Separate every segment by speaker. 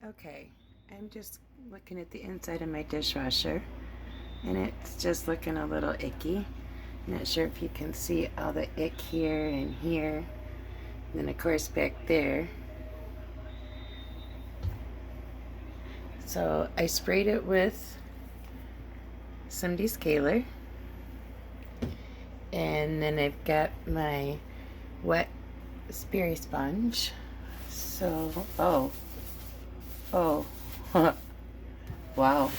Speaker 1: Okay, I'm just looking at the inside of my dishwasher, and it's just looking a little icky. Not sure if you can see all the ick here and here, and then of course back there. So I sprayed it with some descaler, and then I've got my wet Spirisponge. So, oh, wow.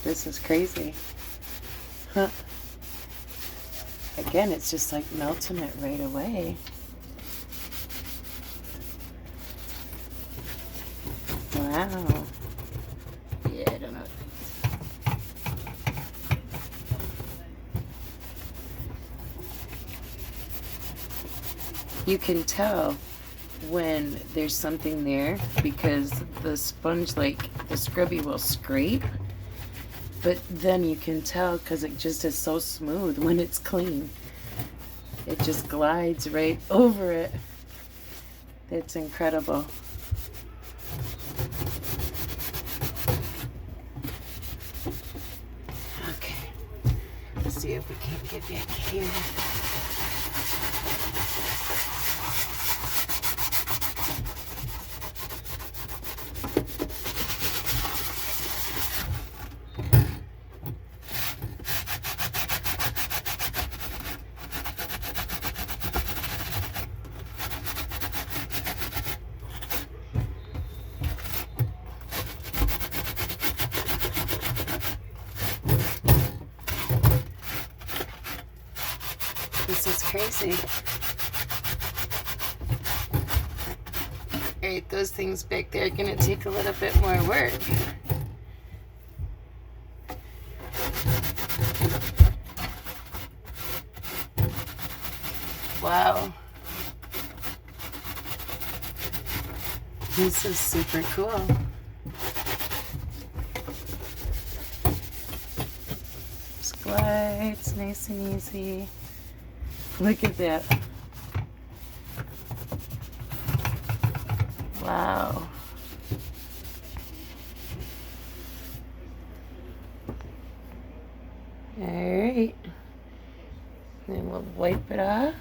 Speaker 1: This is crazy. Huh. Again, it's just like melting it right away. Wow. Yeah, I don't know. You can tell when there's something there because the sponge, like the scrubby, will scrape, but then you can tell because it just is so smooth when it's clean. It just glides right over it. It's incredible. Okay, let's see if we can't get back here. This is crazy. Alright, those things back there are going to take a little bit more work. Wow. This is super cool. Just glides nice and easy. Look at that. Wow. All right. Then we'll wipe it off.